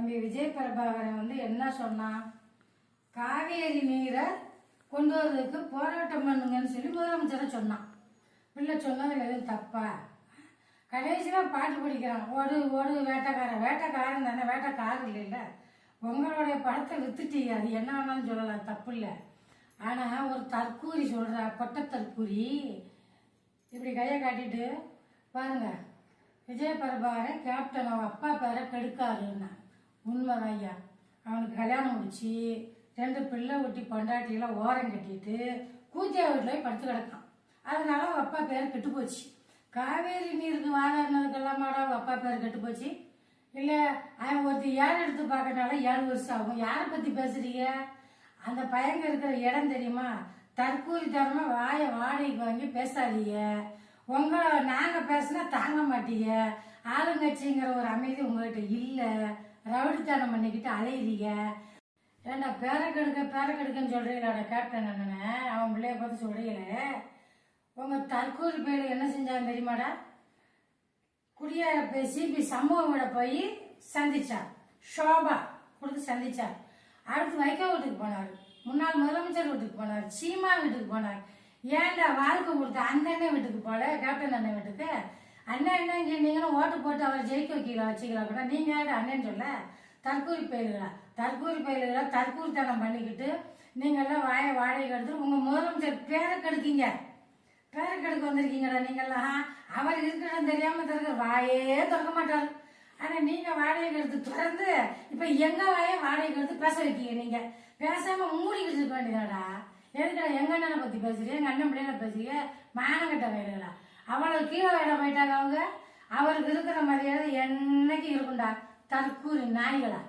தம்பி விஜய் பிரபாகரன் என்ன சொன்னான், காவேரி நீரை கொண்டு வரதுக்கு போராட்டம் பண்ணுங்கன்னு சொல்லி முதலமைச்சரை சொன்னான். பிள்ளை சொன்னதில் எதுவும் தப்பா? கடைசியில் பாட்டு படிக்கிறான், ஓடு ஓடு வேட்டைக்காரன். வேட்டைக்காரன் தானே, வேட்டைக்காரன் இல்லைல்ல. உங்களுடைய படத்தை வித்துட்டீங்க, அது என்ன வேணாலும் சொல்லலாம், தப்பு இல்லை. ஆனால் ஒரு தற்கூரி சொல்கிற கொட்டை தற்கூரி இப்படி கையை காட்டிட்டு பாருங்க, விஜய் பிரபாகரன் கேப்டன் அவன் அப்பா பேரை கெடுக்காருன்னா உண்மைதான் ஐயா. அவனுக்கு கல்யாணம் முடிச்சு 2 பிள்ளை ஊட்டி பொண்டாட்டியெல்லாம் ஓரம் கட்டிட்டு கூத்தியா வீட்டில் படுத்து கிடக்கான். அதனால அவன் அப்பா பேர் கெட்டு போச்சு. காவேரி நீருக்கு வாதாடினதுக்கெல்லாம் மாடா அவன் அப்பா பேர் கெட்டு போச்சு. இல்லை அவன் ஒருத்தி ஏழை எடுத்து பார்க்கறனால 7 வருஷம் ஆகும். யாரை பற்றி பேசுறீங்க? அந்த பையங்க இருக்கிற இடம் தெரியுமா? தற்கூரித்தனமாக வாயை வாடகைக்கு வாங்கி பேசாதீங்க. உங்களை நாங்கள் பேசினா தாங்க மாட்டீங்க. ஆளுங்கட்சிங்கிற ஒரு அமைதி உங்கள்கிட்ட இல்லை. ரவுடித்தனம் பண்ணிக்கிட்டு அலையிறீங்க. ஏண்டா பேரக்கெடுக்கன்னு சொல்கிறீங்களாடா கேப்டன் அண்ணனை, அவன் பிள்ளைய பார்த்து சொல்கிறீங்களே. உங்கள் தற்கூரி பேர் என்ன செஞ்சாங்க தெரியுமாடா? குடியார சிபி சமூகமிட போய் சந்திச்சார், ஷோபா கொடுத்து சந்திச்சார். அடுத்து வைகோ வீட்டுக்கு போனார், முன்னாள் முதலமைச்சர் வீட்டுக்கு போனார், சீமா வீட்டுக்கு போனார். ஏன்டா வாழ்க்கை கொடுத்த அந்த அண்ணன் வீட்டுக்கு போல, கேப்டன் அண்ணன் வீட்டுக்கு? அண்ணன் என்னங்க நீங்களும் ஓட்டு போட்டு அவர் ஜெயிக்க வச்சுக்கலாம் கூட. நீங்க அண்ணன் சொல்ல தற்கூரி பயிலுகளா? தற்கூரித்தனம் பண்ணிக்கிட்டு நீங்க எல்லாம் வாடகை எடுத்து உங்க முதலமைச்சர் பேரை கெடுக்கீங்க. பேரை கெடுக்க வந்திருக்கீங்கடா நீங்கெல்லாம். அவர் இருக்கிறது தெரியாம திறக்க வாயே திறக்க மாட்டாரு. ஆனா நீங்க வாடகை எடுத்து திறந்து இப்ப எங்க வாடகை எடுத்து பேச வைக்கீங்க. நீங்க பேசாம மூடிக்கிட்டு இருக்க வேண்டியதாடா. எதுக்கடா எங்க அண்ணனை பத்தி பேசுறீங்க, எங்க அண்ணன் பிள்ளைகளை பேசுறீங்க? மானங்கட்ட வேலைகளா? அவ்வளவு கீழே வேலை போயிட்டாங்க அவங்க. அவருக்கு இருக்கிற மரியாதை என்னைக்கு இருக்குண்டா? தற்கூரி நாய்களா?